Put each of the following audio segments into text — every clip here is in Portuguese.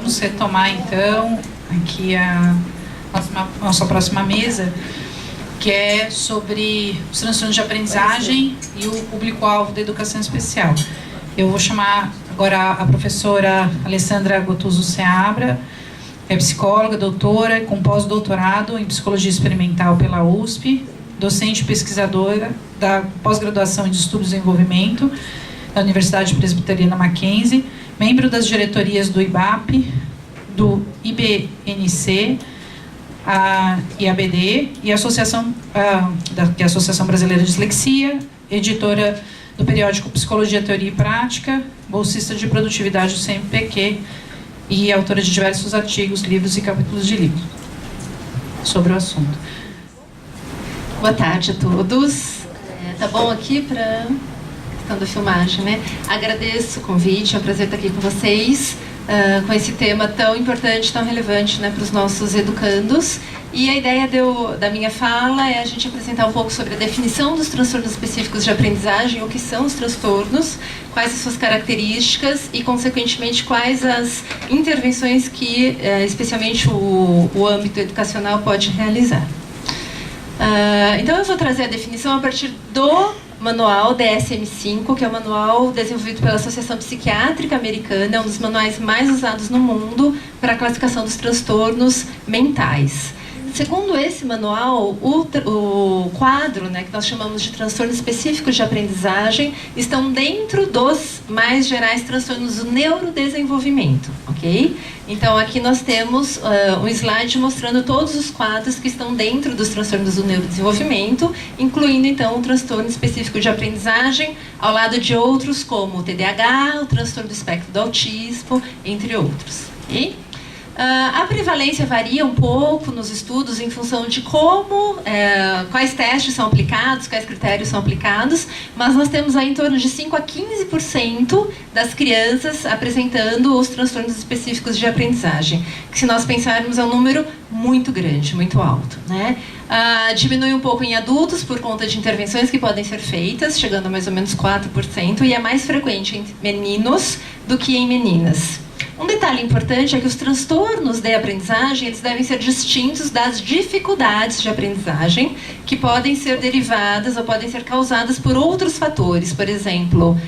vamos retomar então aqui a nossa próxima mesa, que é sobre os transtornos de aprendizagem e o público-alvo da educação especial. Eu vou chamar agora a professora Alessandra Gottuso Seabra, é psicóloga, doutora, com pós-doutorado em psicologia experimental pela USP, docente e pesquisadora da pós-graduação em estudos de desenvolvimento da Universidade Presbiteriana Mackenzie, membro das diretorias do IBAP, do IBNC, a IABD e a Associação, que é a Associação Brasileira de Dislexia, editora do periódico Psicologia, Teoria e Prática, bolsista de produtividade do CNPq e autora de diversos artigos, livros e capítulos de livros sobre o assunto. Boa tarde a todos. Tá bom aqui para questão da filmagem, né? Agradeço o convite, é um prazer estar aqui com vocês, com esse tema tão importante, tão relevante, né, para os nossos educandos. E a ideia da minha fala é a gente apresentar um pouco sobre a definição dos transtornos específicos de aprendizagem, o que são os transtornos, quais as suas características e, consequentemente, quais as intervenções que, especialmente, o âmbito educacional pode realizar. Então, eu vou trazer a definição a partir do manual DSM-5, que é o manual desenvolvido pela Associação Psiquiátrica Americana, é um dos manuais mais usados no mundo para a classificação dos transtornos mentais. Segundo esse manual, o quadro, né, que nós chamamos de transtornos específicos de aprendizagem, estão dentro dos mais gerais transtornos do neurodesenvolvimento, ok? Então, aqui nós temos um slide mostrando todos os quadros que estão dentro dos transtornos do neurodesenvolvimento, incluindo, então, o transtorno específico de aprendizagem, ao lado de outros como o TDAH, o transtorno do espectro do autismo, entre outros, ok? A prevalência varia um pouco nos estudos em função de quais testes são aplicados, quais critérios são aplicados, mas nós temos aí em torno de 5 a 15% das crianças apresentando os transtornos específicos de aprendizagem, que, se nós pensarmos, é um número muito grande, muito alto, né? Diminui um pouco em adultos por conta de intervenções que podem ser feitas, chegando a mais ou menos 4%, e é mais frequente em meninos do que em meninas. Um detalhe importante é que os transtornos de aprendizagem eles devem ser distintos das dificuldades de aprendizagem, que podem ser derivadas ou podem ser causadas por outros fatores, por exemplo,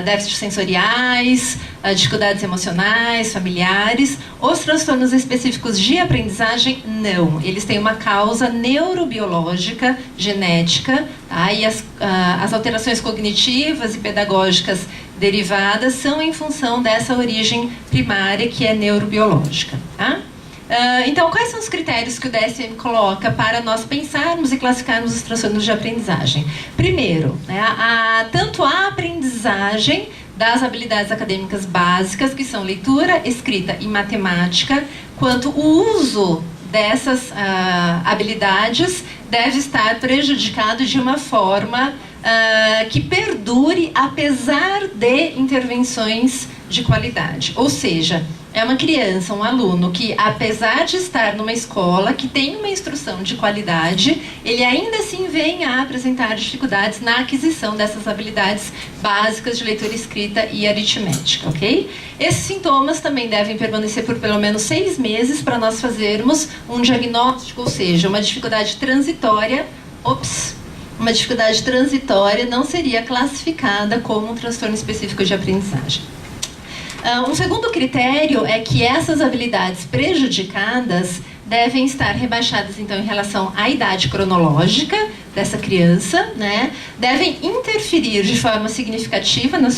déficits sensoriais, dificuldades emocionais, familiares. Os transtornos específicos de aprendizagem, não. Eles têm uma causa neurobiológica, genética, tá? E as alterações cognitivas e pedagógicas derivadas são em função dessa origem primária que é neurobiológica, tá? Então, quais são os critérios que o DSM coloca para nós pensarmos e classificarmos os transtornos de aprendizagem? Primeiro, né, tanto a aprendizagem das habilidades acadêmicas básicas, que são leitura, escrita e matemática, quanto o uso dessas habilidades deve estar prejudicado de uma forma que perdure apesar de intervenções de qualidade. Ou seja, é uma criança, um aluno que, apesar de estar numa escola que tem uma instrução de qualidade, ele ainda assim vem a apresentar dificuldades na aquisição dessas habilidades básicas de leitura, escrita e aritmética, ok? Esses sintomas também devem permanecer por pelo menos 6 meses para nós fazermos um diagnóstico, ou seja, uma dificuldade transitória. Uma dificuldade transitória não seria classificada como um transtorno específico de aprendizagem. Um segundo critério é que essas habilidades prejudicadas devem estar rebaixadas, então, em relação à idade cronológica dessa criança, né? Devem interferir de forma significativa no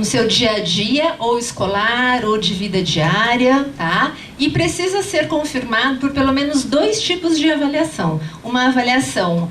seu dia a dia, ou escolar, ou de vida diária, tá? E precisa ser confirmado por pelo menos 2 tipos de avaliação. Uma avaliação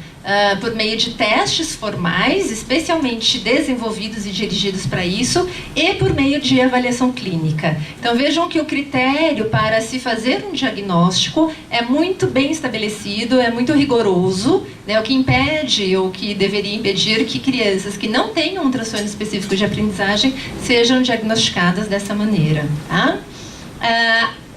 por meio de testes formais, especialmente desenvolvidos e dirigidos para isso, e por meio de avaliação clínica. Então, vejam que o critério para se fazer um diagnóstico é muito bem estabelecido, é muito rigoroso, né? O que impede, ou que deveria impedir, que crianças que não tenham um transtorno específico de aprendizagem sejam diagnosticadas dessa maneira, tá?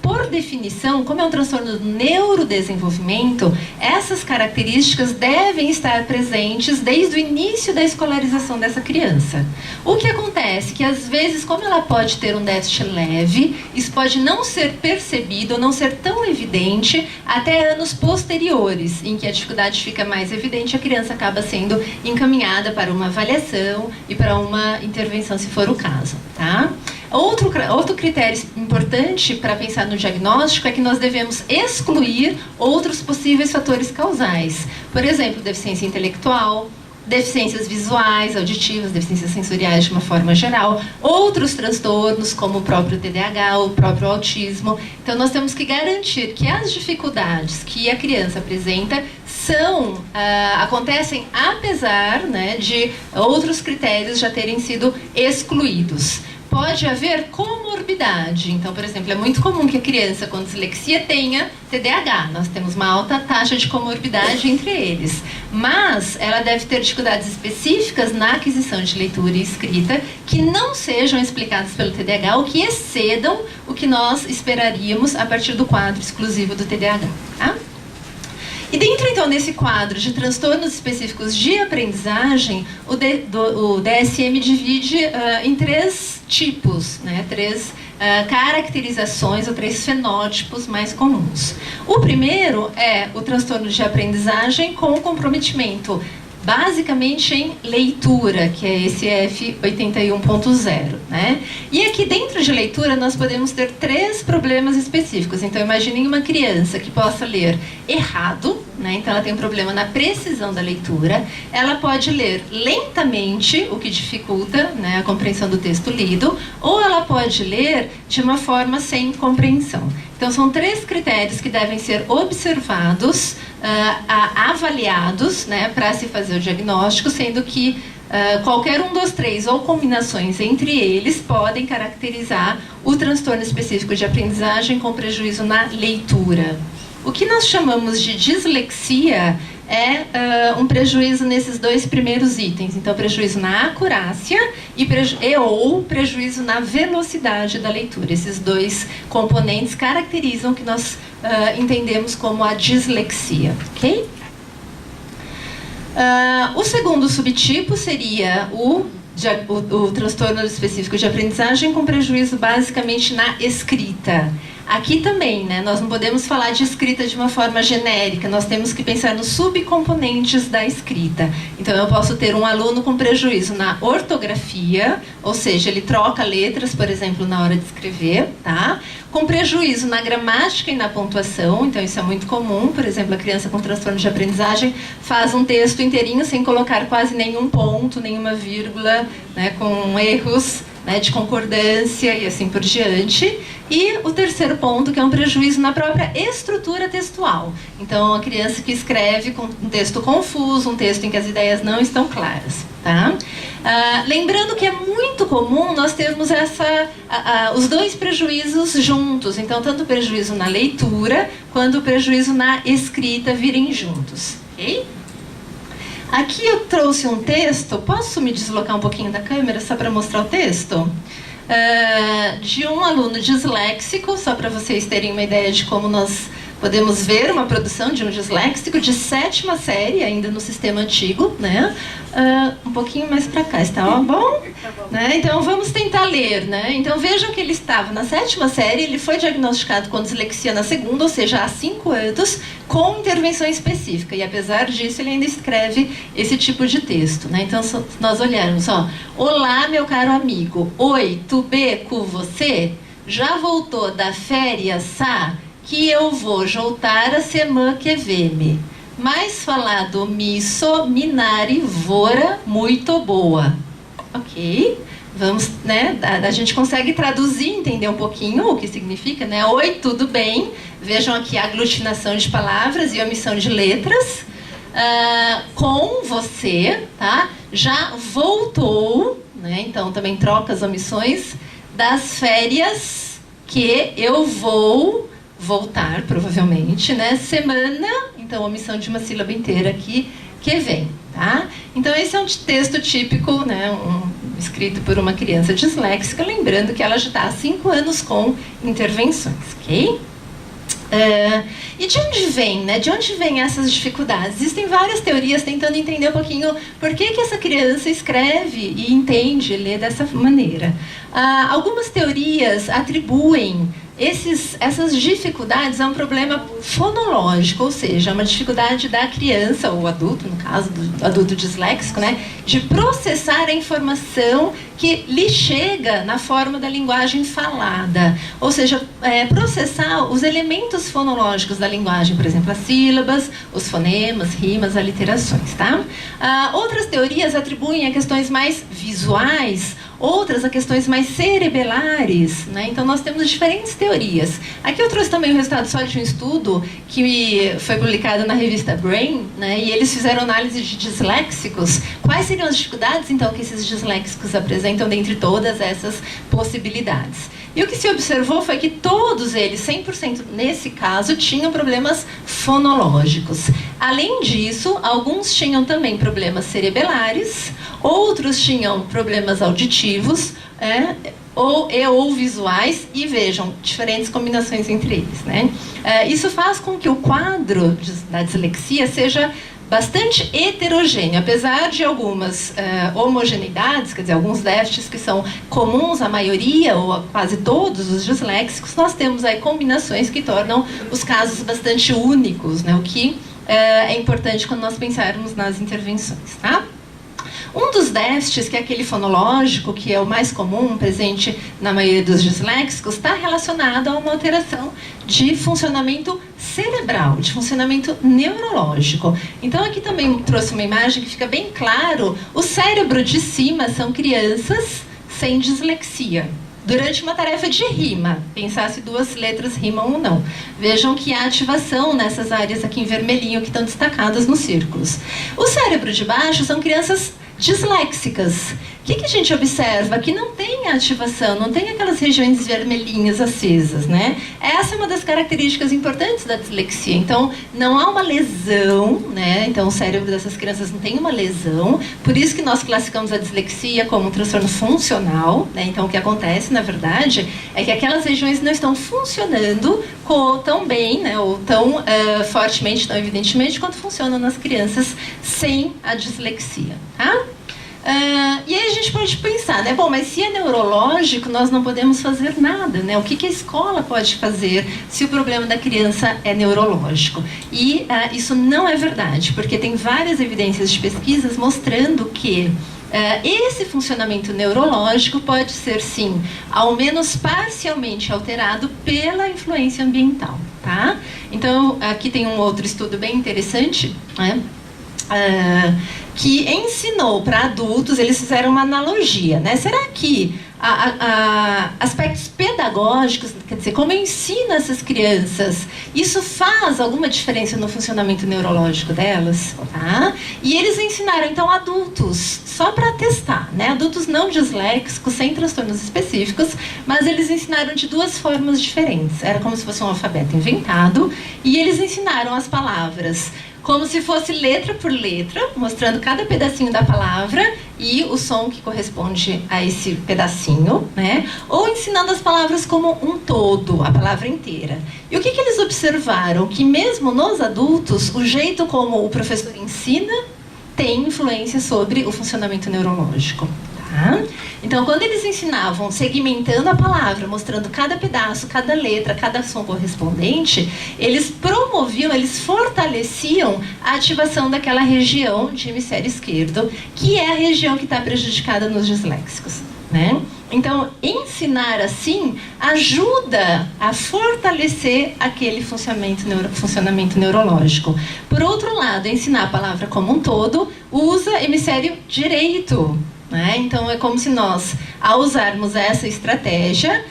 Por por definição, como é um transtorno do neurodesenvolvimento, essas características devem estar presentes desde o início da escolarização dessa criança. O que acontece? Que às vezes, como ela pode ter um déficit leve, isso pode não ser percebido, não ser tão evidente até anos posteriores, em que a dificuldade fica mais evidente, a criança acaba sendo encaminhada para uma avaliação e para uma intervenção, se for o caso, tá? Outro critério importante para pensar no diagnóstico é que nós devemos excluir outros possíveis fatores causais. Por exemplo, deficiência intelectual, deficiências visuais, auditivas, deficiências sensoriais de uma forma geral, outros transtornos como o próprio TDAH, o próprio autismo. Então nós temos que garantir que as dificuldades que a criança apresenta acontecem apesar, né, de outros critérios já terem sido excluídos. Pode haver comorbidade. Então, por exemplo, é muito comum que a criança com dislexia tenha TDAH. Nós temos uma alta taxa de comorbidade entre eles. Mas ela deve ter dificuldades específicas na aquisição de leitura e escrita que não sejam explicadas pelo TDAH ou que excedam o que nós esperaríamos a partir do quadro exclusivo do TDAH. Tá? E dentro, então, desse quadro de transtornos específicos de aprendizagem, o DSM divide em 3 tipos, né? 3 caracterizações ou 3 fenótipos mais comuns. O primeiro é o transtorno de aprendizagem com comprometimento basicamente em leitura, que é esse F81.0, né? E aqui dentro de leitura nós podemos ter 3 problemas específicos. Então imaginem uma criança que possa ler errado, né? Então ela tem um problema na precisão da leitura. Ela pode ler lentamente, o que dificulta, né, a compreensão do texto lido, ou ela pode ler de uma forma sem compreensão. Então são 3 critérios que devem ser observados, avaliados, né, para se fazer o diagnóstico, sendo que qualquer um dos 3 ou combinações entre eles podem caracterizar o transtorno específico de aprendizagem com prejuízo na leitura. O que nós chamamos de dislexia é um prejuízo nesses 2 primeiros itens. Então, prejuízo na acurácia ou prejuízo na velocidade da leitura. Esses 2 componentes caracterizam o que nós entendemos como a dislexia. Ok? O segundo subtipo seria o transtorno específico de aprendizagem com prejuízo basicamente na escrita. Aqui também, né, nós não podemos falar de escrita de uma forma genérica, nós temos que pensar nos subcomponentes da escrita. Então, eu posso ter um aluno com prejuízo na ortografia, ou seja, ele troca letras, por exemplo, na hora de escrever, tá? Com prejuízo na gramática e na pontuação, então isso é muito comum. Por exemplo, a criança com transtorno de aprendizagem faz um texto inteirinho sem colocar quase nenhum ponto, nenhuma vírgula, né, com erros, né, de concordância e assim por diante. E o terceiro ponto, que é um prejuízo na própria estrutura textual. Então, a criança que escreve com um texto confuso, um texto em que as ideias não estão claras. Tá? Lembrando que é muito comum nós termos os 2 prejuízos juntos. Então, tanto o prejuízo na leitura, quanto o prejuízo na escrita virem juntos. Ok? Aqui eu trouxe um texto, posso me deslocar um pouquinho da câmera só para mostrar o texto? De um aluno disléxico, só para vocês terem uma ideia de como nós podemos ver uma produção de um disléxico de 7ª série, ainda no sistema antigo, né? Um pouquinho mais para cá, está bom? Né? Então vamos tentar ler, né? Então vejam que ele estava na 7ª série, ele foi diagnosticado com dislexia na 2ª, ou seja, há 5 anos, com intervenção específica. E apesar disso, ele ainda escreve esse tipo de texto, né? Então se nós olharmos, ó, olá, meu caro amigo, oi, tu bem com você? Já voltou da férias, sa? Que eu vou voltar a semana que vem. Mas falado miso, minari, vora, muito boa. Ok? Vamos, né? A gente consegue traduzir, entender um pouquinho o que significa, né? Oi, tudo bem? Vejam aqui a aglutinação de palavras e omissão de letras. Com você, tá? Já voltou, né? Então também troca as omissões das férias que eu vou voltar, provavelmente, né? Semana, então omissão de uma sílaba inteira aqui, que vem, tá? Então esse é um texto típico, né? Escrito por uma criança disléxica, lembrando que ela já está há 5 anos com intervenções, ok? E de onde vem, né? De onde vêm essas dificuldades? Existem várias teorias tentando entender um pouquinho por que essa criança escreve e entende, lê dessa maneira. Algumas teorias atribuem essas dificuldades a um problema fonológico, ou seja, uma dificuldade da criança, ou adulto, no caso do adulto disléxico, né, de processar a informação que lhe chega na forma da linguagem falada. Ou seja, processar os elementos fonológicos da linguagem, por exemplo, as sílabas, os fonemas, rimas, aliterações. Tá? Outras teorias atribuem a questões mais visuais, outras a questões mais cerebelares, né? Então nós temos diferentes teorias. Aqui eu trouxe também o resultado só de um estudo que foi publicado na revista Brain, né? E eles fizeram análise de disléxicos. Quais seriam as dificuldades então que esses disléxicos apresentam dentre todas essas possibilidades? E o que se observou foi que todos eles, 100% nesse caso, tinham problemas fonológicos. Além disso, alguns tinham também problemas cerebelares, outros tinham problemas auditivos, ou visuais, e vejam, diferentes combinações entre eles. Né? Isso faz com que o quadro da dislexia seja bastante heterogêneo, apesar de algumas homogeneidades, quer dizer, alguns déficits que são comuns à maioria ou a quase todos os disléxicos, nós temos aí combinações que tornam os casos bastante únicos, né? O que é importante quando nós pensarmos nas intervenções. Tá? Um dos déficits, que é aquele fonológico, que é o mais comum, presente na maioria dos disléxicos, está relacionado a uma alteração de funcionamento cerebral, de funcionamento neurológico. Então aqui também trouxe uma imagem que fica bem claro, o cérebro de cima são crianças sem dislexia. Durante uma tarefa de rima, pensar se duas letras rimam ou não. Vejam que há ativação nessas áreas aqui em vermelhinho que estão destacadas nos círculos. O cérebro de baixo são crianças disléxicas. O que a gente observa? Que não tem ativação, não tem aquelas regiões vermelhinhas acesas, né? Essa é uma das características importantes da dislexia. Então, não há uma lesão, né? Então, o cérebro dessas crianças não tem uma lesão. Por isso que nós classificamos a dislexia como um transtorno funcional, né? Então, o que acontece, na verdade, é que aquelas regiões não estão funcionando tão bem, né? Ou tão fortemente, tão evidentemente, quanto funcionam nas crianças sem a dislexia, tá? E aí a gente pode pensar, né? Bom, mas se é neurológico, nós não podemos fazer nada, né? O que a escola pode fazer se o problema da criança é neurológico? E isso não é verdade, porque tem várias evidências de pesquisas mostrando que esse funcionamento neurológico pode ser, sim, ao menos parcialmente alterado pela influência ambiental, tá? Então, aqui tem um outro estudo bem interessante, né? Que ensinou para adultos, eles fizeram uma analogia, né? Será que aspectos pedagógicos, quer dizer, como eu ensino essas crianças, isso faz alguma diferença no funcionamento neurológico delas? Tá? E eles ensinaram, então, adultos, só para testar, né? Adultos não disléxicos, sem transtornos específicos, mas eles ensinaram de duas formas diferentes. Era como se fosse um alfabeto inventado, e eles ensinaram as palavras como se fosse letra por letra, mostrando cada pedacinho da palavra e o som que corresponde a esse pedacinho, né? Ou ensinando as palavras como um todo, a palavra inteira. E o que eles observaram? Que mesmo nos adultos, o jeito como o professor ensina tem influência sobre o funcionamento neurológico. Tá? Então, quando eles ensinavam segmentando a palavra, mostrando cada pedaço, cada letra, cada som correspondente, eles promoviam, eles fortaleciam a ativação daquela região de hemisfério esquerdo, que é a região que está prejudicada nos disléxicos, né? Então, ensinar assim ajuda a fortalecer aquele funcionamento neurológico. Por outro lado, ensinar a palavra como um todo usa hemisfério direito. Né? Então, é como se nós, ao usarmos essa estratégia,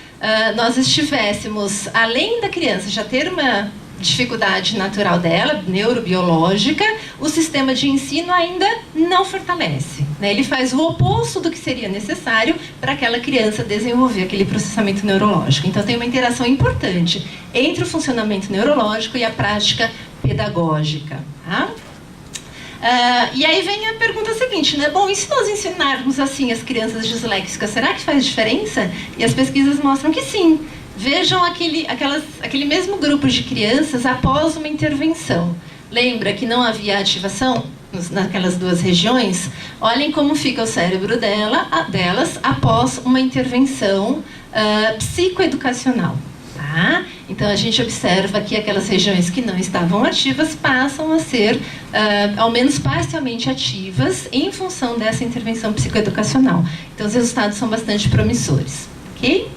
nós estivéssemos, além da criança já ter uma dificuldade natural dela, neurobiológica, o sistema de ensino ainda não fortalece. Né? Ele faz o oposto do que seria necessário para aquela criança desenvolver aquele processamento neurológico. Então, tem uma interação importante entre o funcionamento neurológico e a prática pedagógica. Tá? E aí vem a pergunta seguinte, né? Bom, e se nós ensinarmos assim as crianças disléxicas, será que faz diferença? E as pesquisas mostram que sim, Vejam aquele mesmo grupo de crianças após uma intervenção. Lembra que não havia ativação naquelas duas regiões? Olhem como fica o cérebro delas após uma intervenção psicoeducacional. Tá? Então, a gente observa que aquelas regiões que não estavam ativas passam a ser, ao menos parcialmente ativas, em função dessa intervenção psicoeducacional. Então, os resultados são bastante promissores. Ok?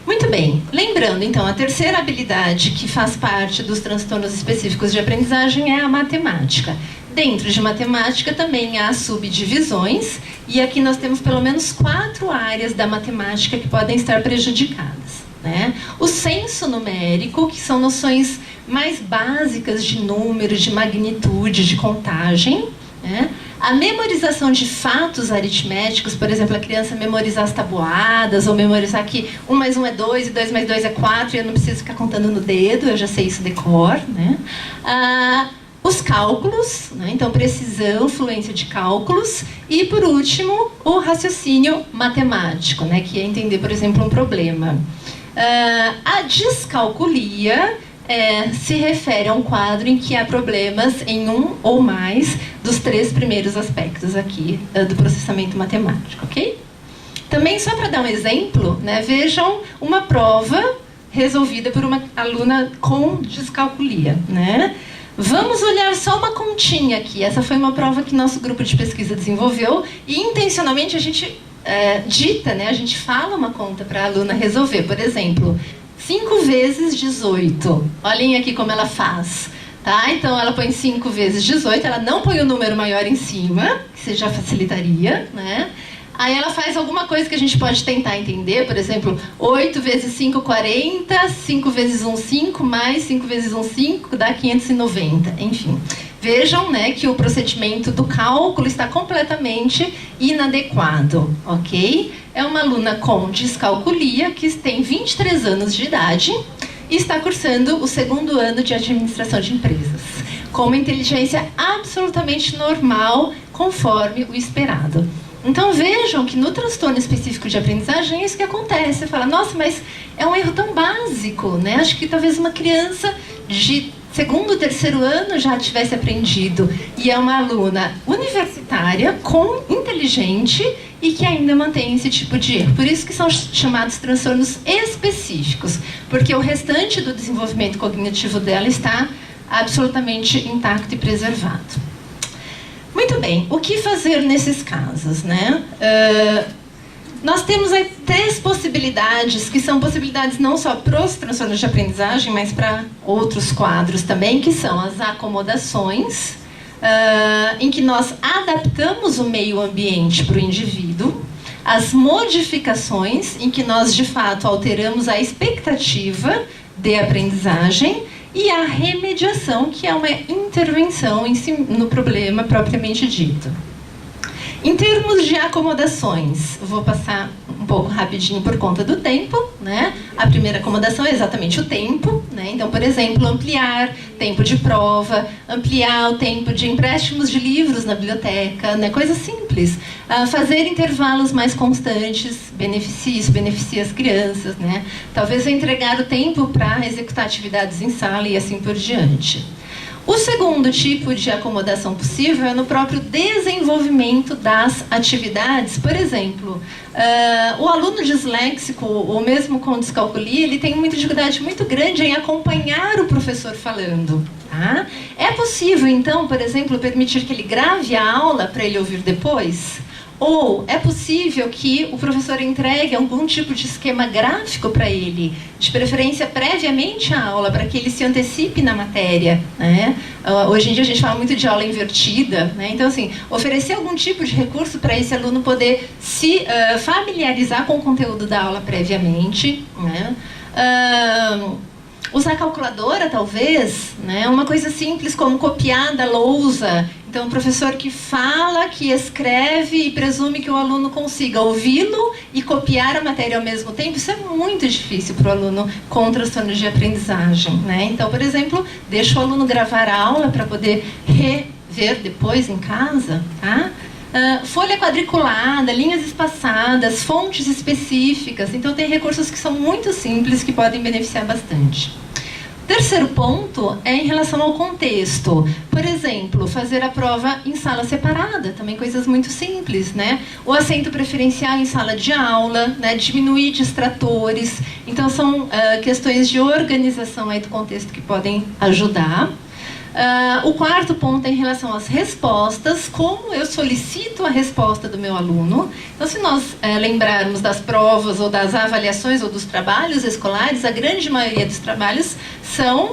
Muito bem. Lembrando, então, a terceira habilidade que faz parte dos transtornos específicos de aprendizagem é a matemática. Dentro de matemática também há subdivisões, e aqui nós temos pelo menos 4 áreas da matemática que podem estar prejudicadas. Né? O senso numérico, que são noções mais básicas de número, de magnitude, de contagem. Né? A memorização de fatos aritméticos, por exemplo, a criança memorizar as tabuadas, ou memorizar que 1 mais 1 é 2, e 2 mais 2 é 4, e eu não preciso ficar contando no dedo, eu já sei isso de cor. Né? Os cálculos, né? Então precisão, fluência de cálculos, e por último, o raciocínio matemático, né? Que é entender, por exemplo, um problema. A descalculia se refere a um quadro em que há problemas em um ou mais dos 3 primeiros aspectos aqui do processamento matemático, ok? Também, só para dar um exemplo, né, vejam uma prova resolvida por uma aluna com descalculia, né? Vamos olhar só uma continha aqui. Essa foi uma prova que nosso grupo de pesquisa desenvolveu e intencionalmente a gente dita, né? A gente fala uma conta para a aluna resolver. Por exemplo, 5 vezes 18. Olhem aqui como ela faz. Tá? Então ela põe 5 vezes 18, ela não põe o número maior em cima, que já facilitaria, né? Aí ela faz alguma coisa que a gente pode tentar entender, por exemplo, 8 vezes 5, 40, 5 vezes 1, 5, mais 5 vezes 1, 5, dá 590, enfim. Vejam, né, que o procedimento do cálculo está completamente inadequado, ok? É uma aluna com descalculia que tem 23 anos de idade e está cursando o 2º ano de administração de empresas, com uma inteligência absolutamente normal, conforme o esperado. Então vejam que no transtorno específico de aprendizagem é isso que acontece. Você fala, nossa, mas é um erro tão básico, né? Acho que talvez uma criança de 2º, 3º ano já tivesse aprendido. E é uma aluna universitária, inteligente e que ainda mantém esse tipo de erro. Por isso que são chamados transtornos específicos, porque o restante do desenvolvimento cognitivo dela está absolutamente intacto e preservado. Muito bem, o que fazer nesses casos, né? Nós temos aí 3 possibilidades, que são possibilidades não só para os transtornos de aprendizagem, mas para outros quadros também, que são as acomodações, em que nós adaptamos o meio ambiente para o indivíduo, as modificações, em que nós, de fato, alteramos a expectativa de aprendizagem, e a remediação, que é uma intervenção no problema propriamente dito. Em termos de acomodações, eu vou passar um pouco rapidinho por conta do tempo, né? A primeira acomodação é exatamente o tempo, né? Então, por exemplo, ampliar tempo de prova, ampliar o tempo de empréstimos de livros na biblioteca, né? Coisa simples. Fazer intervalos mais constantes, isso beneficia as crianças, né? Talvez entregar o tempo para executar atividades em sala e assim por diante. O segundo tipo de acomodação possível é no próprio desenvolvimento das atividades. Por exemplo, o aluno disléxico, ou mesmo com descalculia, ele tem uma dificuldade muito grande em acompanhar o professor falando. Tá? É possível, então, por exemplo, permitir que ele grave a aula para ele ouvir depois? Ou é possível que o professor entregue algum tipo de esquema gráfico para ele, de preferência previamente à aula, para que ele se antecipe na matéria, né? Hoje em dia a gente fala muito de aula invertida, né? Então, assim, oferecer algum tipo de recurso para esse aluno poder se familiarizar com o conteúdo da aula previamente, né? Usar calculadora, talvez, né? Uma coisa simples como copiar da lousa. Então, o professor que fala, que escreve e presume que o aluno consiga ouvi-lo e copiar a matéria ao mesmo tempo, isso é muito difícil para o aluno com transtorno de aprendizagem, né? Então, por exemplo, deixa o aluno gravar a aula para poder rever depois em casa, tá? folha quadriculada, linhas espaçadas, fontes específicas. Então, tem recursos que são muito simples, que podem beneficiar bastante. Terceiro ponto é em relação ao contexto. Por exemplo, fazer a prova em sala separada, também coisas muito simples, né? O assento preferencial em sala de aula, né? Diminuir distratores. Então, são questões de organização aí do contexto que podem ajudar. O quarto ponto é em relação às respostas, como eu solicito a resposta do meu aluno. Então, se nós lembrarmos das provas ou das avaliações ou dos trabalhos escolares, a grande maioria dos trabalhos são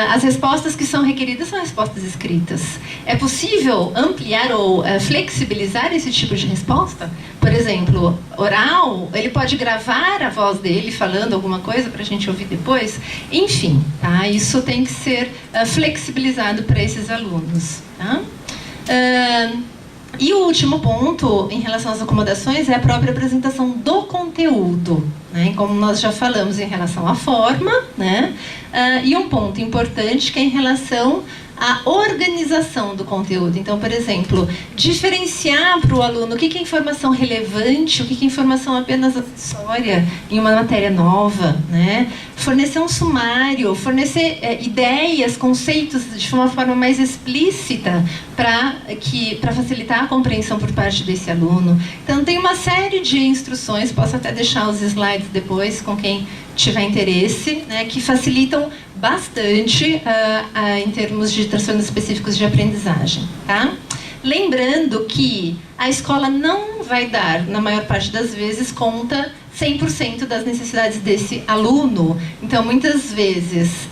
as respostas que são requeridas são respostas escritas. É possível ampliar ou flexibilizar esse tipo de resposta? Por exemplo, oral, ele pode gravar a voz dele falando alguma coisa para a gente ouvir depois. Enfim, tá? Isso tem que ser flexibilizado para esses alunos. Tá? E o último ponto, em relação às acomodações, é a própria apresentação do conteúdo, né? Como nós já falamos em relação à forma, né? E um ponto importante que é em relação à organização do conteúdo. Então, por exemplo, diferenciar para o aluno o que é informação relevante, o que é informação apenas acessória em uma matéria nova, né? Fornecer um sumário, fornecer ideias, conceitos de uma forma mais explícita para facilitar a compreensão por parte desse aluno. Então, tem uma série de instruções, posso até deixar os slides depois com quem tiver interesse, né, que facilitam bastante em termos de transtornos específicos de aprendizagem. Tá? Lembrando que a escola não vai dar, na maior parte das vezes, conta 100% das necessidades desse aluno. Então, muitas vezes,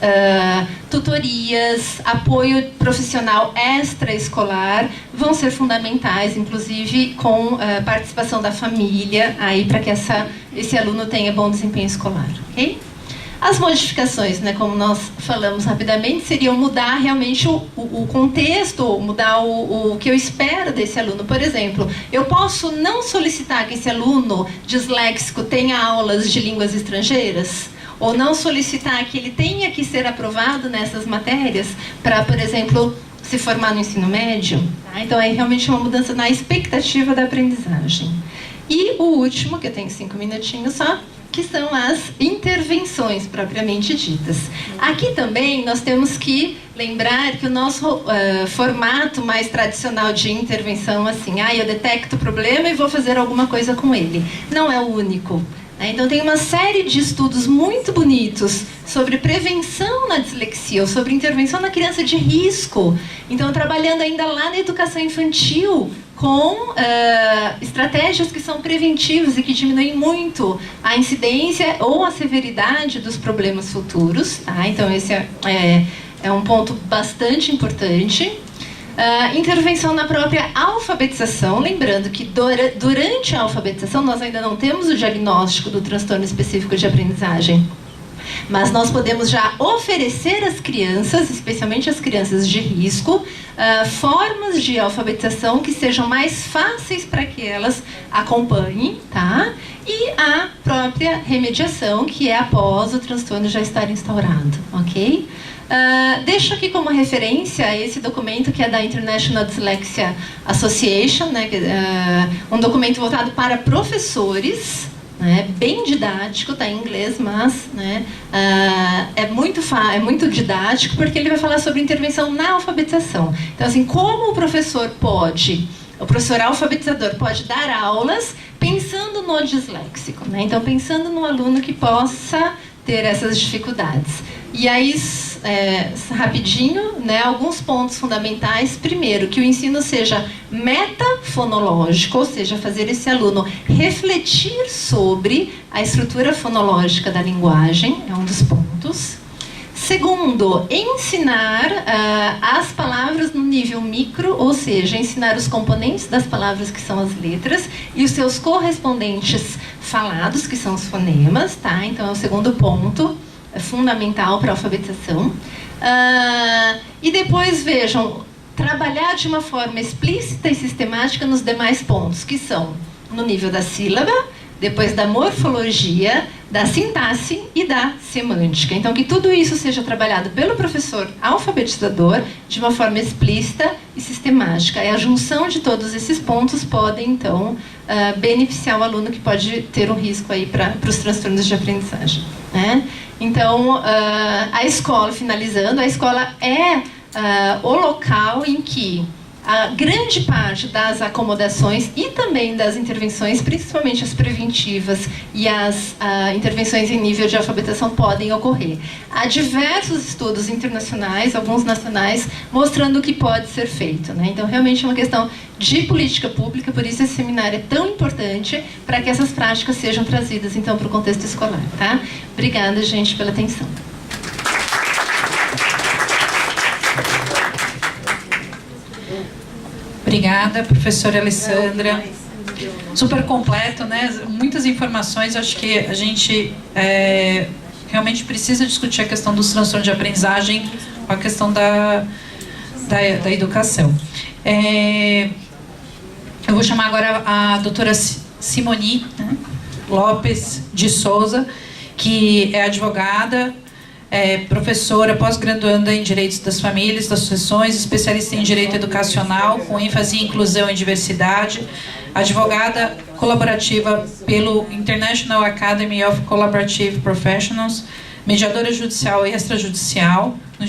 tutorias, apoio profissional extraescolar vão ser fundamentais, inclusive com participação da família, aí para que esse aluno tenha bom desempenho escolar. Okay? As modificações, né, como nós falamos rapidamente, seriam mudar realmente o contexto, mudar o que eu espero desse aluno. Por exemplo, eu posso não solicitar que esse aluno disléxico tenha aulas de línguas estrangeiras? Ou não solicitar que ele tenha que ser aprovado nessas matérias para, por exemplo, se formar no ensino médio? Tá? Então, é realmente uma mudança na expectativa da aprendizagem. E o último, que eu tenho 5 minutinhos só, que são as intervenções propriamente ditas. Aqui também nós temos que lembrar que o nosso formato mais tradicional de intervenção, assim, eu detecto o problema e vou fazer alguma coisa com ele, não é o único. Então, tem uma série de estudos muito bonitos sobre prevenção na dislexia, ou sobre intervenção na criança de risco. Então, trabalhando ainda lá na educação infantil, com estratégias que são preventivas e que diminuem muito a incidência ou a severidade dos problemas futuros. Tá? Então, esse é um ponto bastante importante. Intervenção na própria alfabetização, lembrando que durante a alfabetização nós ainda não temos o diagnóstico do transtorno específico de aprendizagem, mas nós podemos já oferecer às crianças, especialmente às crianças de risco, formas de alfabetização que sejam mais fáceis para que elas acompanhem, tá? E a própria remediação, que é após o transtorno já estar instaurado, ok? Deixo aqui como referência esse documento que é da International Dyslexia Association, né, um documento voltado para professores, né, bem didático, está em inglês, mas né, é muito didático porque ele vai falar sobre intervenção na alfabetização. Então, assim, como o professor alfabetizador pode dar aulas pensando no disléxico, né? Então, pensando no aluno que possa ter essas dificuldades. E aí, rapidinho, né, alguns pontos fundamentais. Primeiro, que o ensino seja metafonológico, ou seja, fazer esse aluno refletir sobre a estrutura fonológica da linguagem, é um dos pontos. Segundo, ensinar as palavras no nível micro, ou seja, ensinar os componentes das palavras, que são as letras, e os seus correspondentes falados, que são os fonemas, tá? Então, é o segundo ponto fundamental para a alfabetização. E depois, vejam, trabalhar de uma forma explícita e sistemática nos demais pontos, que são no nível da sílaba, depois da morfologia, da sintaxe e da semântica. Então, que tudo isso seja trabalhado pelo professor alfabetizador de uma forma explícita e sistemática. É a junção de todos esses pontos podem, então, beneficiar o aluno que pode ter um risco aí para os transtornos de aprendizagem, né? Então, a escola, finalizando, a escola é o local em que a grande parte das acomodações e também das intervenções, principalmente as preventivas e as intervenções em nível de alfabetização, podem ocorrer. Há diversos estudos internacionais, alguns nacionais, mostrando o que pode ser feito, né? Então, realmente é uma questão de política pública, por isso esse seminário é tão importante para que essas práticas sejam trazidas, então, para o contexto escolar, tá? Obrigada, gente, pela atenção. Obrigada, professora Alessandra. Super completo, né? Muitas informações. Acho que a gente realmente precisa discutir a questão dos transtornos de aprendizagem com a questão da educação. Eu vou chamar agora a doutora Simoni, né, Lopes de Souza, que é advogada, professora, pós-graduanda em Direitos das Famílias, das Associações, especialista em Direito Educacional, com ênfase em Inclusão e Diversidade, advogada colaborativa pelo International Academy of Collaborative Professionals, mediadora judicial e extrajudicial no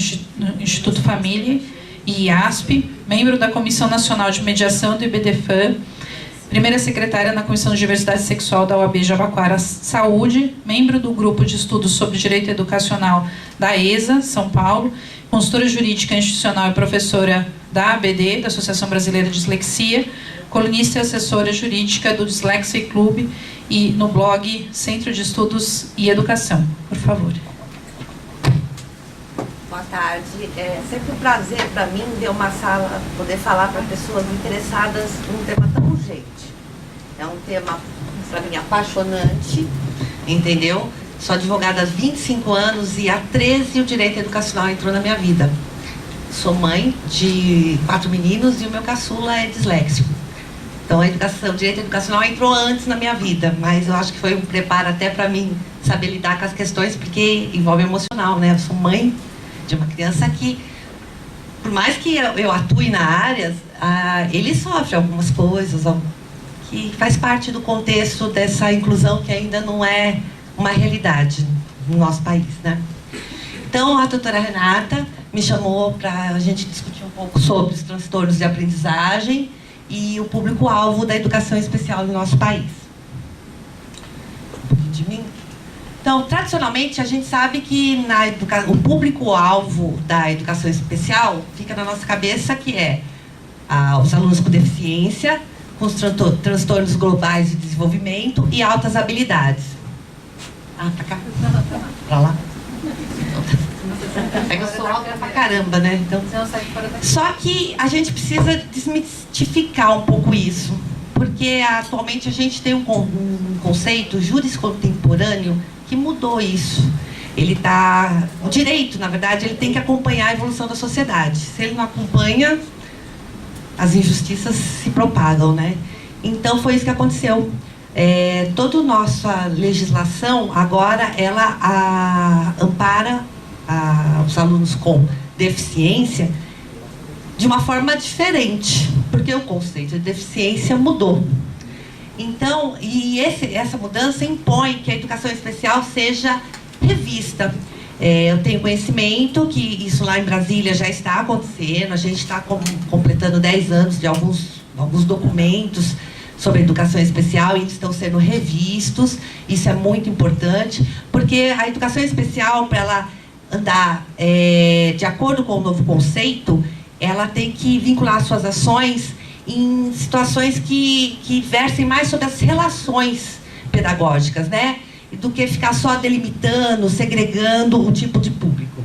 Instituto Família e IASP, membro da Comissão Nacional de Mediação do IBDFAM, primeira secretária na Comissão de Diversidade Sexual da OAB Jabaquara Saúde, membro do Grupo de Estudos sobre Direito Educacional da ESA, São Paulo, consultora jurídica institucional e professora da ABD, da Associação Brasileira de Dislexia, colunista e assessora jurídica do Dyslexia Club e no blog Centro de Estudos e Educação. Por favor. Boa tarde. É sempre um prazer para mim ver uma sala, poder falar para pessoas interessadas num tema tão urgente. É um tema, para mim, apaixonante, entendeu? Sou advogada há 25 anos e há 13 o direito educacional entrou na minha vida. Sou mãe de 4 meninos e o meu caçula é disléxico. Então, o direito educacional entrou antes na minha vida, mas eu acho que foi um preparo até para mim saber lidar com as questões, porque envolve emocional, né? Eu sou mãe de uma criança que, por mais que eu atue na área, ele sofre algumas coisas, que faz parte do contexto dessa inclusão que ainda não é uma realidade no nosso país, né? Então, a doutora Renata me chamou para a gente discutir um pouco sobre os transtornos de aprendizagem e o público-alvo da educação especial no nosso país. Um pouquinho de mim. Então, tradicionalmente, a gente sabe que o público-alvo da educação especial fica na nossa cabeça, que é os alunos com deficiência, com os transtornos globais de desenvolvimento e altas habilidades. Pra cá? Pra lá? É que eu sou alta pra caramba, né? Então, só que a gente precisa desmistificar um pouco isso, porque atualmente a gente tem um conceito juriscontemporâneo que mudou isso. O direito, na verdade, ele tem que acompanhar a evolução da sociedade. Se ele não acompanha, as injustiças se propagam, né? Então, foi isso que aconteceu. Toda a nossa legislação, agora, ela ampara os alunos com deficiência de uma forma diferente, porque o conceito de deficiência mudou. Então, essa mudança impõe que a educação especial seja revista. Eu tenho conhecimento que isso lá em Brasília já está acontecendo, a gente está completando 10 anos de alguns documentos sobre educação especial e eles estão sendo revistos. Isso é muito importante, porque a educação especial, para ela andar de acordo com o novo conceito, ela tem que vincular suas ações em situações que versem mais sobre as relações pedagógicas, né? Do que ficar só delimitando, segregando um tipo de público.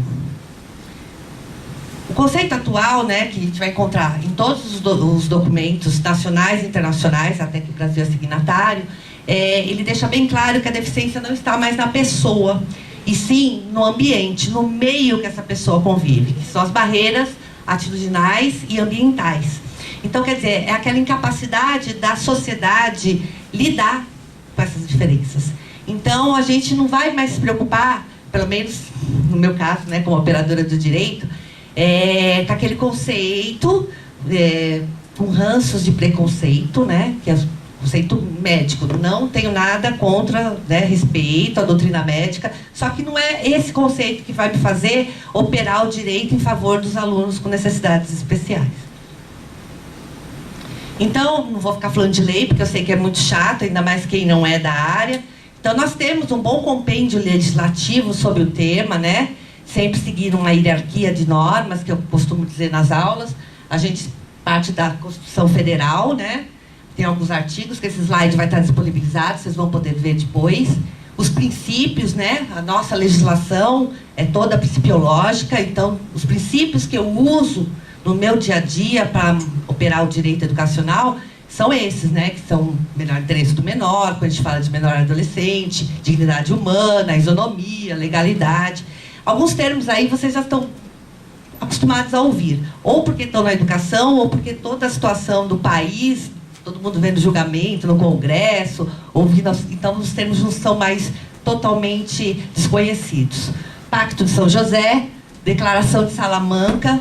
O conceito atual, né, que a gente vai encontrar em todos os documentos nacionais e internacionais, até que o Brasil é signatário, ele deixa bem claro que a deficiência não está mais na pessoa, e sim no ambiente, no meio que essa pessoa convive, que são as barreiras atitudinais e ambientais. Então, quer dizer, é aquela incapacidade da sociedade lidar com essas diferenças. Então, a gente não vai mais se preocupar, pelo menos no meu caso, né, como operadora do direito, com aquele conceito com ranços de preconceito, né? Que é conceito médico. Não tenho nada contra, né, respeito à doutrina médica, só que não é esse conceito que vai me fazer operar o direito em favor dos alunos com necessidades especiais. Então, não vou ficar falando de lei, porque eu sei que é muito chato, ainda mais quem não é da área. Então, nós temos um bom compêndio legislativo sobre o tema, né? Sempre seguir uma hierarquia de normas, que eu costumo dizer nas aulas. A gente parte da Constituição Federal, né? Tem alguns artigos, que esse slide vai estar disponibilizado, vocês vão poder ver depois. Os princípios, né? A nossa legislação é toda principiológica, então, os princípios que eu uso no meu dia a dia para operar o direito educacional são esses, né? Que são melhor interesse do menor, quando a gente fala de menor adolescente, dignidade humana, isonomia, legalidade. Alguns termos aí vocês já estão acostumados a ouvir, ou porque estão na educação, ou porque toda a situação do país, todo mundo vendo julgamento no Congresso, ouvindo, então os termos não são mais totalmente desconhecidos. Pacto de São José, Declaração de Salamanca,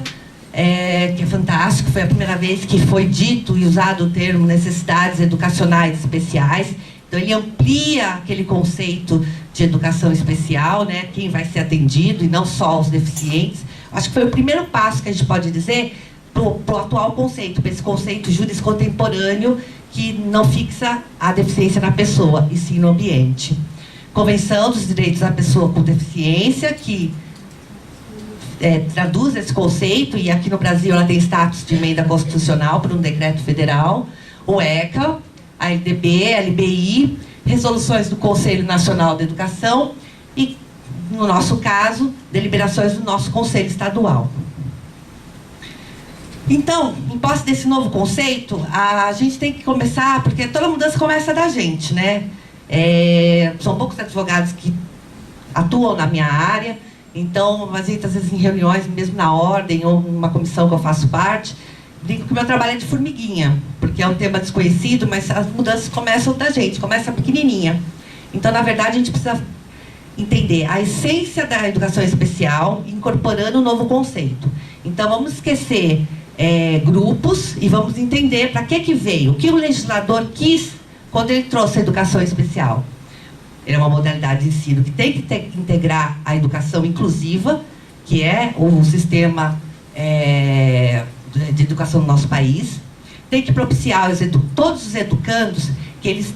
que é fantástico, foi a primeira vez que foi dito e usado o termo necessidades educacionais especiais. Então ele amplia aquele conceito de educação especial, né? Quem vai ser atendido e não só os deficientes. Acho que foi o primeiro passo que a gente pode dizer para o atual conceito, para esse conceito juris contemporâneo que não fixa a deficiência na pessoa, e sim no ambiente. Convenção dos Direitos da Pessoa com Deficiência, que traduz esse conceito, e aqui no Brasil ela tem status de emenda constitucional por um decreto federal. O ECA, a LDB, a LBI, resoluções do Conselho Nacional da Educação e, no nosso caso, deliberações do nosso Conselho Estadual. Então, em posse desse novo conceito, a gente tem que começar, porque toda mudança começa da gente, né? São poucos advogados que atuam na minha área, então, às vezes em reuniões, mesmo na ordem, ou numa comissão que eu faço parte, digo que o meu trabalho é de formiguinha, porque é um tema desconhecido, mas as mudanças começam da gente, começa pequenininha. Então, na verdade, a gente precisa entender a essência da educação especial, incorporando um novo conceito. Então, vamos esquecer grupos e vamos entender para que veio, o que o legislador quis quando ele trouxe a educação especial. Ele é uma modalidade de ensino que tem que integrar a educação inclusiva, que é o sistema de educação do nosso país. Tem que propiciar todos os educandos que eles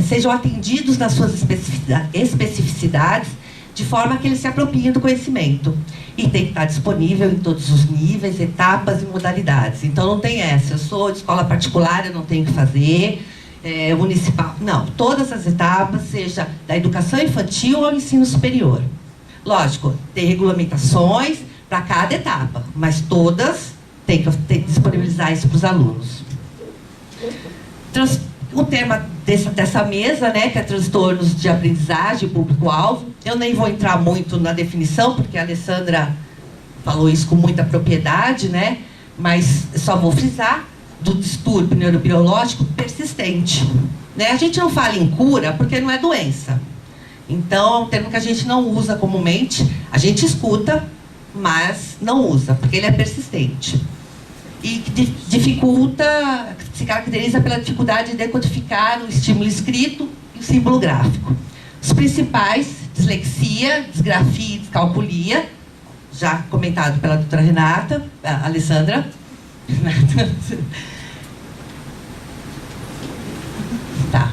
sejam atendidos nas suas especificidades, de forma que eles se apropriem do conhecimento. E tem que estar disponível em todos os níveis, etapas e modalidades. Então não tem essa, eu sou de escola particular, eu não tenho que fazer, municipal. Não, todas as etapas, seja da educação infantil ao ensino superior. Lógico, tem regulamentações para cada etapa, mas todas tem que disponibilizar isso para os alunos. O tema dessa mesa, né, que é transtornos de aprendizagem, público-alvo, eu nem vou entrar muito na definição, porque a Alessandra falou isso com muita propriedade, né, mas só vou frisar do distúrbio neurobiológico persistente. Né? A gente não fala em cura porque não é doença. Então, é um termo que a gente não usa comumente, a gente escuta, mas não usa, porque ele é persistente. E dificulta, se caracteriza pela dificuldade de decodificar o estímulo escrito e o símbolo gráfico. Os principais, dislexia, disgrafia e descalculia, já comentado pela doutora Renata, Alessandra. Tá.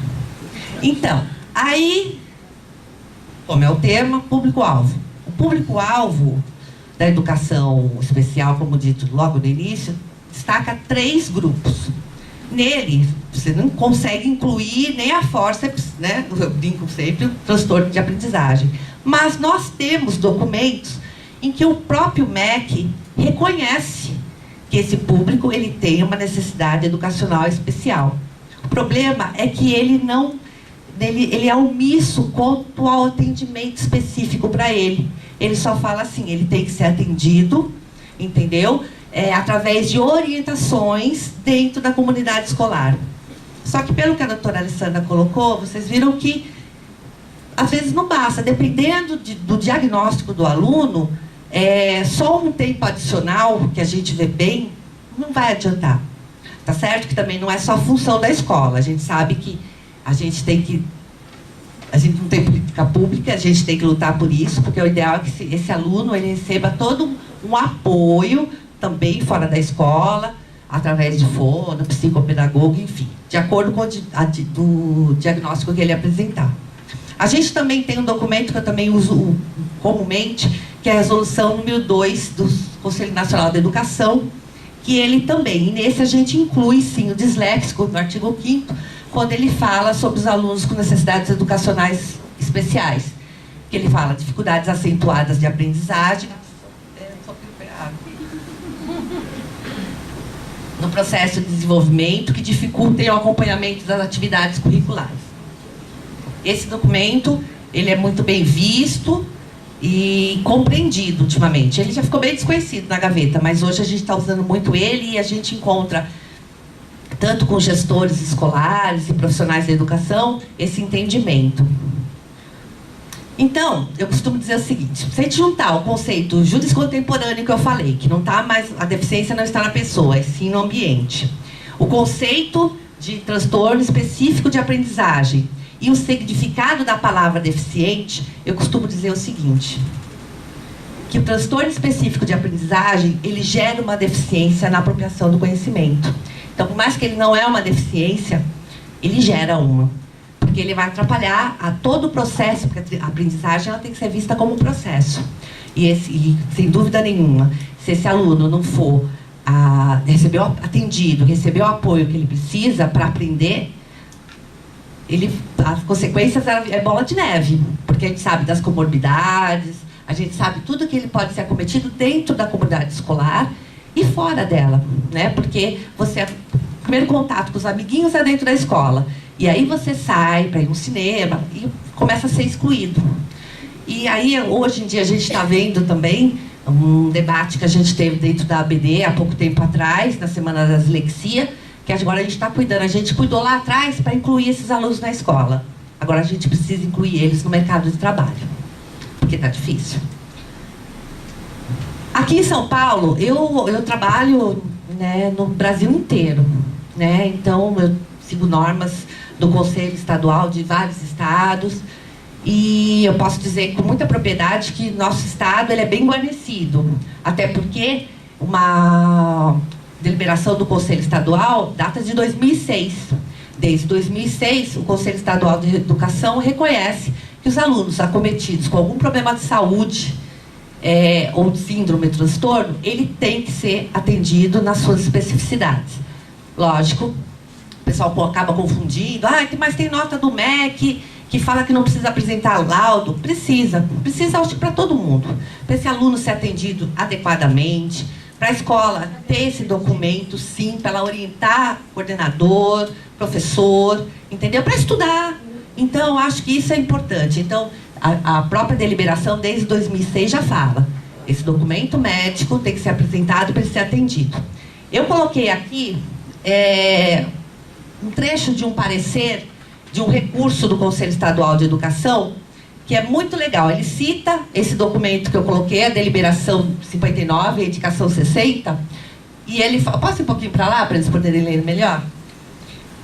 Então, aí, como é o tema, público-alvo. O público-alvo da educação especial, como dito logo no início, destaca 3 grupos. Nele, você não consegue incluir nem a fórceps, né? Eu brinco sempre, o transtorno de aprendizagem. Mas nós temos documentos em que o próprio MEC reconhece que esse público ele tem uma necessidade educacional especial. O problema é que ele é omisso quanto ao atendimento específico para ele. Ele só fala assim, ele tem que ser atendido, entendeu? Através de orientações dentro da comunidade escolar. Só que pelo que a doutora Alessandra colocou, vocês viram que às vezes não basta, dependendo do diagnóstico do aluno, só um tempo adicional, que a gente vê bem, não vai adiantar. Tá certo que também não é só a função da escola. A gente sabe que a gente não tem política pública, a gente tem que lutar por isso, porque o ideal é que esse aluno ele receba todo um apoio também fora da escola, através de fono, psicopedagogo, enfim, de acordo com o diagnóstico que ele apresentar. A gente também tem um documento que eu também uso comumente, que é a resolução número 2 do Conselho Nacional da Educação, que ele também, e nesse a gente inclui sim o disléxico, no artigo 5º, quando ele fala sobre os alunos com necessidades educacionais especiais, que ele fala dificuldades acentuadas de aprendizagem, no processo de desenvolvimento que dificultem o acompanhamento das atividades curriculares. Esse documento, ele é muito bem visto e compreendido ultimamente. Ele já ficou bem desconhecido na gaveta, mas hoje a gente está usando muito ele e a gente encontra, tanto com gestores escolares e profissionais da educação, esse entendimento. Então, eu costumo dizer o seguinte, se a gente juntar o conceito juris contemporâneo que eu falei, que não está mais, a deficiência não está na pessoa, e sim no ambiente, o conceito de transtorno específico de aprendizagem e o significado da palavra deficiente, eu costumo dizer o seguinte, que o transtorno específico de aprendizagem, ele gera uma deficiência na apropriação do conhecimento. Então, por mais que ele não é uma deficiência, ele gera uma. Porque ele vai atrapalhar a todo o processo, porque a aprendizagem ela tem que ser vista como um processo. E sem dúvida nenhuma, se esse aluno não for atendido, receber o apoio que ele precisa para aprender, as consequências é bola de neve, porque a gente sabe das comorbidades, a gente sabe tudo que ele pode ser acometido dentro da comunidade escolar e fora dela, né? Porque o primeiro contato com os amiguinhos é dentro da escola. E aí você sai para ir no cinema e começa a ser excluído. E aí, hoje em dia, a gente está vendo também um debate que a gente teve dentro da ABD há pouco tempo atrás, na Semana da Dislexia, que agora a gente está cuidando. A gente cuidou lá atrás para incluir esses alunos na escola. Agora a gente precisa incluir eles no mercado de trabalho, porque está difícil. Aqui em São Paulo, eu trabalho, né, no Brasil inteiro, né? Então, eu sigo normas do Conselho Estadual de vários estados e eu posso dizer com muita propriedade que nosso estado ele é bem guarnecido, até porque uma deliberação do Conselho Estadual data de 2006. Desde 2006, o Conselho Estadual de Educação reconhece que os alunos acometidos com algum problema de saúde ou de síndrome, transtorno, ele tem que ser atendido nas suas especificidades. Lógico, o pessoal acaba confundindo, mas tem nota do MEC que fala que não precisa apresentar o laudo. Precisa, acho que para todo mundo. Para esse aluno ser atendido adequadamente, para a escola ter esse documento, sim, para ela orientar coordenador, professor, entendeu? Para estudar. Então, acho que isso é importante. Então, a própria deliberação, desde 2006, já fala. Esse documento médico tem que ser apresentado para ele ser atendido. Eu coloquei aqui um trecho de um parecer, de um recurso do Conselho Estadual de Educação, que é muito legal. Ele cita esse documento que eu coloquei, a deliberação 59, a indicação 60, e ele fala, posso ir um pouquinho para lá, para eles poderem ler melhor?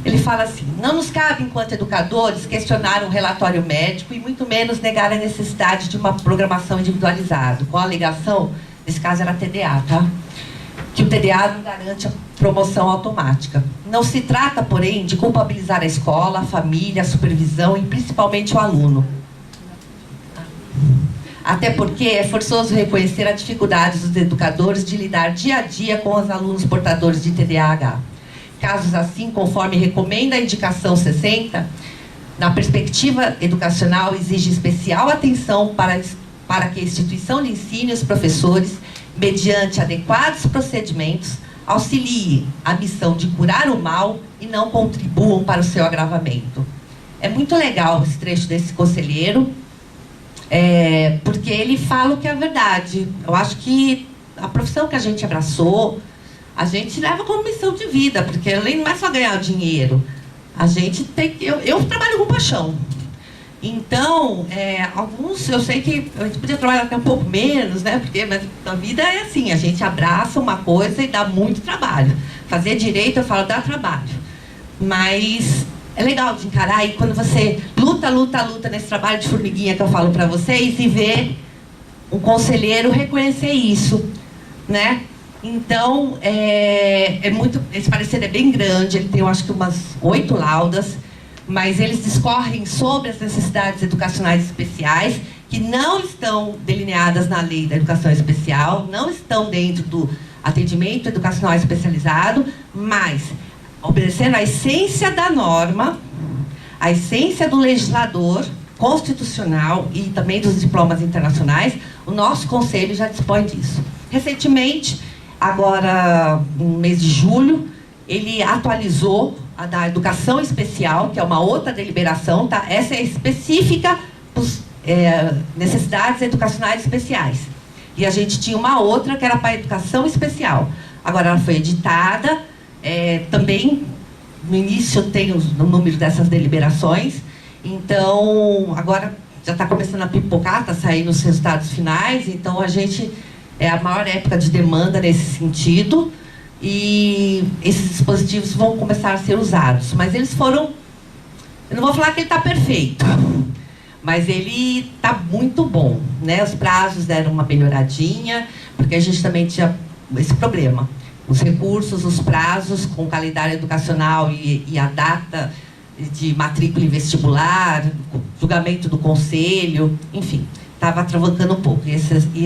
Ele fala assim, não nos cabe, enquanto educadores, questionar um relatório médico e muito menos negar a necessidade de uma programação individualizada, com a alegação, nesse caso era TDA, tá? Que o TDA não garante a promoção automática. Não se trata, porém, de culpabilizar a escola, a família, a supervisão e principalmente o aluno. Até porque é forçoso reconhecer a dificuldade dos educadores de lidar dia a dia com os alunos portadores de TDAH. Casos assim, conforme recomenda a indicação 60, na perspectiva educacional exige especial atenção para que a instituição de ensino e os professores, mediante adequados procedimentos, auxiliem a missão de curar o mal e não contribuam para o seu agravamento. É muito legal esse trecho desse conselheiro, porque ele fala o que é verdade. Eu acho que a profissão que a gente abraçou, a gente leva como missão de vida, porque além não é só ganhar dinheiro, a gente tem que... Eu trabalho com paixão. Então, alguns, eu sei que a gente podia trabalhar até um pouco menos, né? Porque mas a vida é assim, a gente abraça uma coisa e dá muito trabalho. Fazer direito, eu falo, dá trabalho. Mas é legal de encarar, e quando você luta nesse trabalho de formiguinha que eu falo para vocês, e ver um conselheiro reconhecer isso, né? Então, esse parecer é bem grande, ele tem, eu acho que umas 8 laudas, mas eles discorrem sobre as necessidades educacionais especiais, que não estão delineadas na lei da educação especial, não estão dentro do atendimento educacional especializado, mas obedecendo à essência da norma, a essência do legislador constitucional e também dos diplomas internacionais, o nosso conselho já dispõe disso. Recentemente, agora no mês de julho, ele atualizou a da educação especial, que é uma outra deliberação, tá? Essa é específica para necessidades educacionais especiais. E a gente tinha uma outra que era para a educação especial. Agora ela foi editada, também no início tem o número dessas deliberações, então agora já está começando a pipocar, está saindo os resultados finais, então a gente é a maior época de demanda nesse sentido, e esses dispositivos vão começar a ser usados. Mas eles foram, eu não vou falar que ele está perfeito, mas ele está muito bom, né? Os prazos deram uma melhoradinha, porque a gente também tinha esse problema. Os recursos, os prazos, com o calendário educacional e a data de matrícula e vestibular, julgamento do conselho, enfim, estava travancando um pouco. E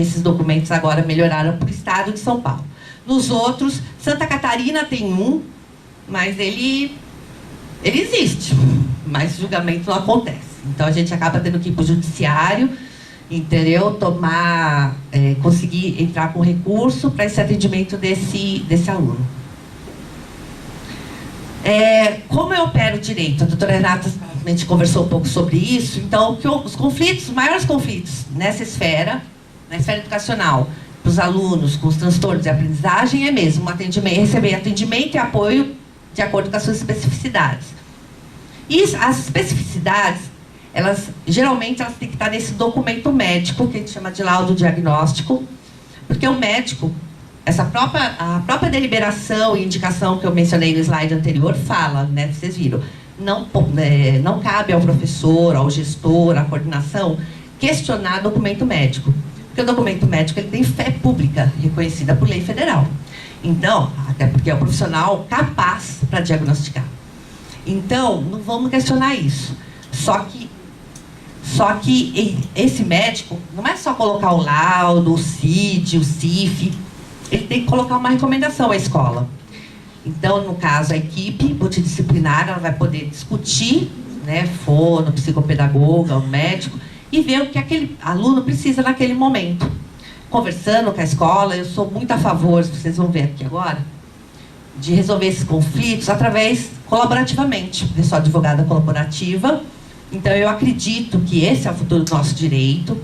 esses documentos agora melhoraram para o estado de São Paulo. Nos outros, Santa Catarina tem um, mas ele existe, mas julgamento não acontece. Então a gente acaba tendo que ir para o judiciário, entendeu? Conseguir entrar com recurso para esse atendimento desse aluno. Como eu opero direito? A doutora Renata a gente conversou um pouco sobre isso. Então, os maiores conflitos nessa esfera, na esfera educacional, para os alunos com os transtornos de aprendizagem, é mesmo receber atendimento e apoio de acordo com as suas especificidades. E as especificidades, geralmente elas têm que estar nesse documento médico, que a gente chama de laudo diagnóstico, porque o médico, a própria deliberação e indicação que eu mencionei no slide anterior fala, né, vocês viram, não cabe ao professor, ao gestor, à coordenação, questionar documento médico. Porque o documento médico ele tem fé pública, reconhecida por lei federal. Então, até porque é um profissional capaz para diagnosticar. Então, não vamos questionar isso. Só que esse médico, não é só colocar o laudo, o CID, o CIF, ele tem que colocar uma recomendação à escola. Então, no caso, a equipe multidisciplinar, ela vai poder discutir, né, fono, psicopedagoga, o médico, e ver o que aquele aluno precisa naquele momento. Conversando com a escola, eu sou muito a favor, vocês vão ver aqui agora, de resolver esses conflitos colaborativamente. Eu sou advogada colaborativa, então eu acredito que esse é o futuro do nosso direito.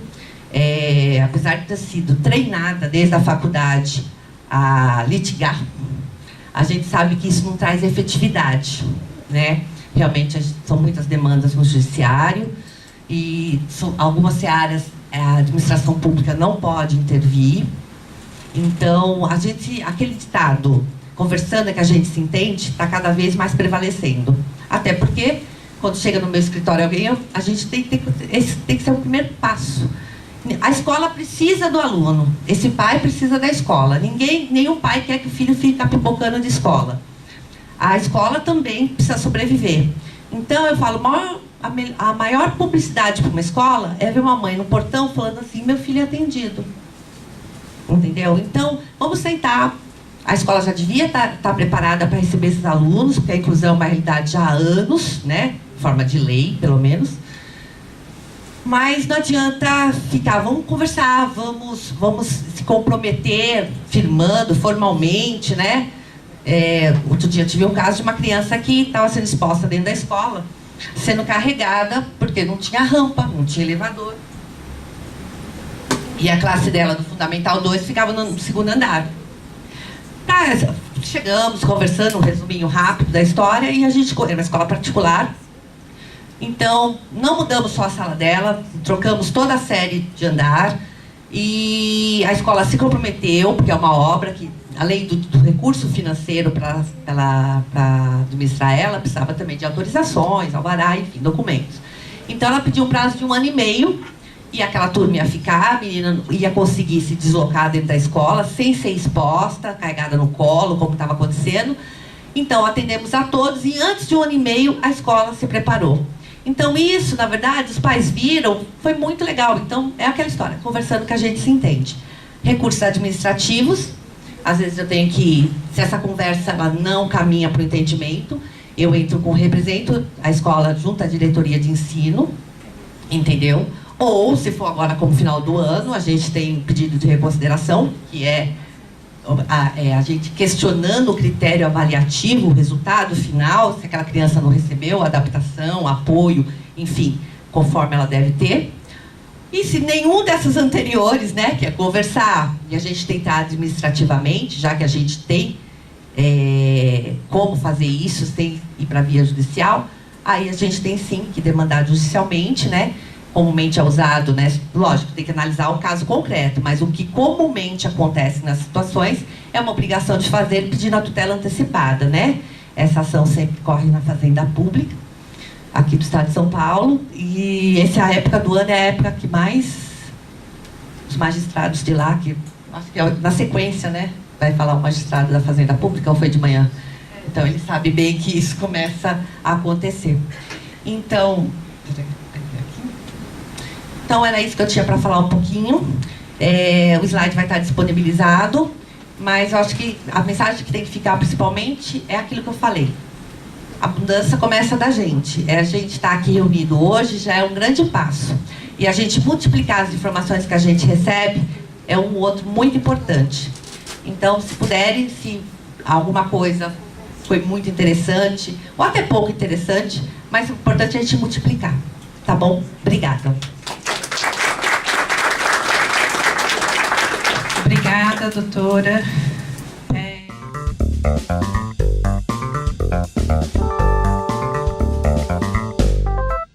Apesar de ter sido treinada desde a faculdade a litigar, a gente sabe que isso não traz efetividade, né? Realmente são muitas demandas no judiciário e algumas áreas a administração pública não pode intervir. Então, aquele ditado, conversando é que a gente se entende, está cada vez mais prevalecendo. Até porque, quando chega no meu escritório alguém, esse tem que ser o primeiro passo. A escola precisa do aluno, esse pai precisa da escola. Nenhum pai quer que o filho fique pipocando de escola. A escola também precisa sobreviver. Então, eu falo, a maior publicidade para uma escola é ver uma mãe no portão falando assim, meu filho é atendido. Entendeu? Então, vamos sentar. A escola já devia estar preparada para receber esses alunos, porque a inclusão é uma realidade já há anos, né? De forma de lei, pelo menos. Mas não adianta ficar, vamos conversar, vamos se comprometer, firmando formalmente, né? Outro dia eu tive um caso de uma criança que estava sendo exposta dentro da escola, sendo carregada, porque não tinha rampa, não tinha elevador. E a classe dela, do Fundamental 2, ficava no segundo andar. Chegamos, conversando, um resuminho rápido da história, e a gente, era uma escola particular, Então, não mudamos só a sala dela, trocamos toda a série de andar e a escola se comprometeu, porque é uma obra que, além do recurso financeiro para administrar ela, precisava também de autorizações, alvará, enfim, documentos. Então, ela pediu um prazo de 1 ano e meio e aquela turma ia ficar, a menina ia conseguir se deslocar dentro da escola sem ser exposta, carregada no colo, como estava acontecendo. Então, atendemos a todos e antes de 1 ano e meio, a escola se preparou. Então, isso, na verdade, os pais viram, foi muito legal. Então, é aquela história, conversando que a gente se entende. Recursos administrativos, às vezes eu tenho que, se essa conversa ela não caminha para o entendimento, eu represento a escola junto à diretoria de ensino, entendeu? Ou, se for agora como final do ano, a gente tem pedido de reconsideração, que é a gente questionando o critério avaliativo, o resultado final, se aquela criança não recebeu adaptação, apoio, enfim, conforme ela deve ter. E se nenhum dessas anteriores, né, que é conversar e a gente tentar administrativamente, já que a gente tem como fazer isso sem ir para a via judicial, aí a gente tem sim que demandar judicialmente, né? Comumente é usado, né? Lógico, tem que analisar o caso concreto, mas o que comumente acontece nas situações é uma obrigação de fazer pedindo a tutela antecipada, né? Essa ação sempre corre na Fazenda Pública, aqui do estado de São Paulo, e essa época do ano é a época que mais os magistrados de lá, que acho que é na sequência, né? Vai falar o magistrado da Fazenda Pública ou foi de manhã? Então, ele sabe bem que isso começa a acontecer. Então, era isso que eu tinha para falar um pouquinho. O slide vai estar disponibilizado, mas eu acho que a mensagem que tem que ficar principalmente é aquilo que eu falei. A mudança começa da gente. A gente estar aqui reunido hoje já é um grande passo. E a gente multiplicar as informações que a gente recebe é um outro muito importante. Então, se puderem, se alguma coisa foi muito interessante, ou até pouco interessante, mas o importante é a gente multiplicar. Tá bom? Obrigada. Obrigada, doutora.